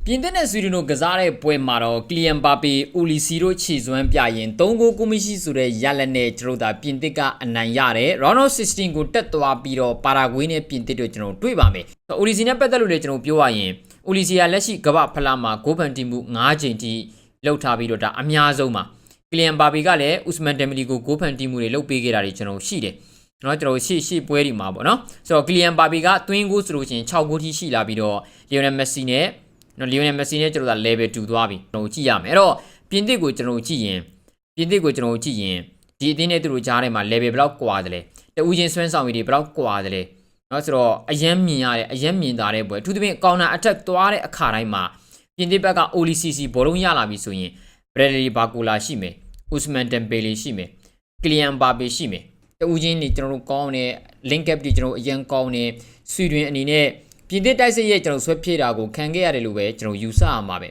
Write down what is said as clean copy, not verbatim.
ပြင်သစ်နဲ့ဆွီဒင်တို့ကစားတဲ့ပွဲမှာတော့ကလီယန်ပါပေအိုလီစီတို့ခြေစွမ်းပြရင်3ဂိုးကိုမရှိဆိုတဲ့ရလက်နဲ့ကျွန်တော်တို့ပြင်သစ်ကအနိုင်ရတယ်။ Round of 16ကိုတက်သွားပြီးတော့ပါရာဂွေးနဲ့ပြင်သစ်တို့ကျွန်တော်တွေ့ပါမယ်။အိုလီစီနဲ့ပတ်သက်လို့လည်းကျွန်တော်ပြောရရင်အိုလီစီကလက်ရှိကမ္ဘာဖလားမှာဂိုးဖန်တီမှု9ချိန်ထိလှုပ်ထားပြီးတော့ဒါအများဆုံးပါ။ကလီယန်ပါပေကလည်းဥစမန်ဒမ်မီလီကိုဂိုးဖန်တီမှုတွေလှုပ်ပေးခဲ့တာတွေကျွန်တော်ရှိတယ်။ကျွန်တော်ရှေ့ပွဲဒီမှာပေါ့နော်။ဆိုတော့ကလီယန်ပါပေကသွင်းဂိုးဆိုလို့ရှိရင်6ဂိုးထိရှိလာပြီးတော့လီယိုနယ်မက်ဆီနဲ့လီယိုနယ်မက်ဆီနဲ့ကျွန်တော်က level 2သွားပြီကျွန်တော်ကြည့်ရမယ်အဲ့တော့ပြင်သစ်ကိုကျွန်တော်ကြည့်ရင်ဒီအသင်းနဲ့သူတို့ကြားထဲမှာ level ဘယ်လောက်ကွာတယ်လဲတဦးချင်းဆွမ်းဆောင်ရည်တွေဘယ်လောက်ကွာတယ်လဲเนาะဆိုတော့အယမ်းမြင်ရတယ်အယမ်းမြင်သာတဲ့ပွဲအထူးသဖြင့်ကောင်တာအထက်သွားတဲ့အခါတိုင်းမှာပြင်သစ်ဘက်က OLCC ဘောလုံးရလာပြီဆိုရင် Bradley Barcola ရှိမယ် Ousmane Dembele ရှိမယ် Kylian Mbappe ရှိမယ်တဦးချင်းနေကျွန်တော်တို့ကောင်းတယ် link up တွေကျွန်တော်အယမ်းကောင်းတယ်ဆွီဒင်အနေနဲ့ပြင်သစ်တိုက်စစ်ရဲ့ကျွန်တော်ဆွဲဖြည့်တာကိုခံခဲ့ရတယ်လို့ပဲကျွန်တော်ယူဆရမှာပဲ